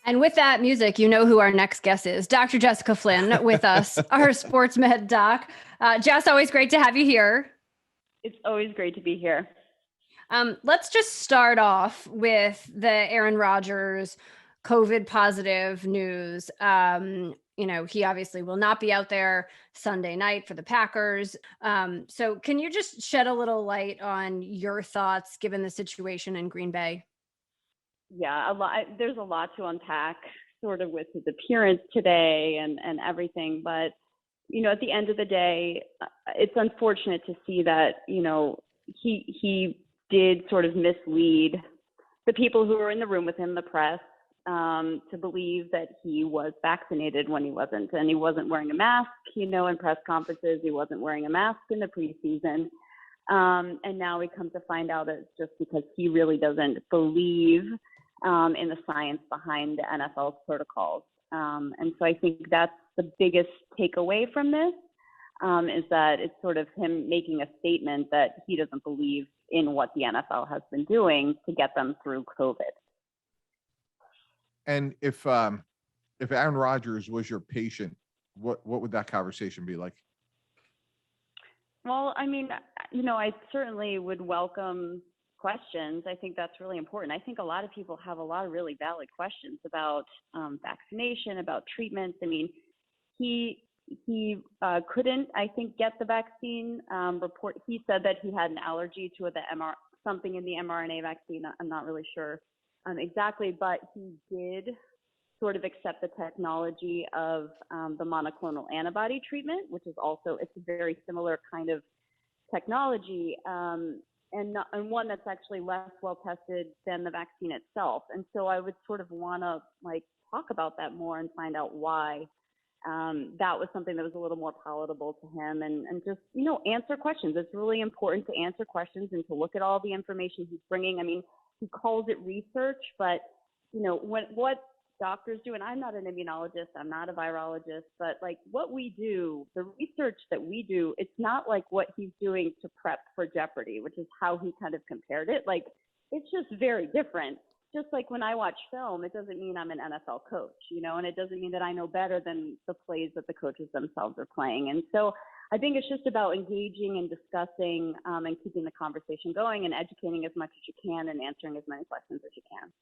And with that music, you know who our next guest is. Dr. Jessica Flynn with us, our sports med doc. Jess, always great to have you here. It's always great to be here. Let's just start off with the Aaron Rodgers COVID positive news. He obviously will not be out there Sunday night for the Packers. So can you just shed a little light on your thoughts given the situation in Green Bay? Yeah, there's a lot to unpack sort of with his appearance today and everything. But, at the end of the day, it's unfortunate to see that, he did sort of mislead the people who were in the room with him, the press, to believe that he was vaccinated when he wasn't. And he wasn't wearing a mask, in press conferences. He wasn't wearing a mask in the preseason. And now we come to find out it's just because he really doesn't believe in the science behind the NFL's protocols. And so I think that's the biggest takeaway from this, is that it's sort of him making a statement that he doesn't believe in what the NFL has been doing to get them through COVID. And if Aaron Rodgers was your patient, what would that conversation be like? Well, I mean, I certainly would welcome questions. I think that's really important. I think a lot of people have a lot of really valid questions about vaccination, about treatments. I mean, he couldn't, I think, get the vaccine report. He said that he had an allergy to something in the mRNA vaccine. I'm not really sure exactly, but he did sort of accept the technology of the monoclonal antibody treatment, which is also, it's a very similar kind of technology, and one that's actually less well tested than the vaccine itself. And so I would sort of want to talk about that more and find out why that was something that was a little more palatable to him, and just, answer questions. It's really important to answer questions and to look at all the information he's bringing. I mean, he calls it research, but, what doctors do, and I'm not an immunologist, I'm not a virologist, but what we do, the research that we do, it's not like what he's doing to prep for Jeopardy, which is how he kind of compared it. It's just very different. Just like when I watch film, it doesn't mean I'm an NFL coach, and it doesn't mean that I know better than the plays that the coaches themselves are playing. And so I think it's just about engaging and discussing and keeping the conversation going and educating as much as you can and answering as many questions as you can.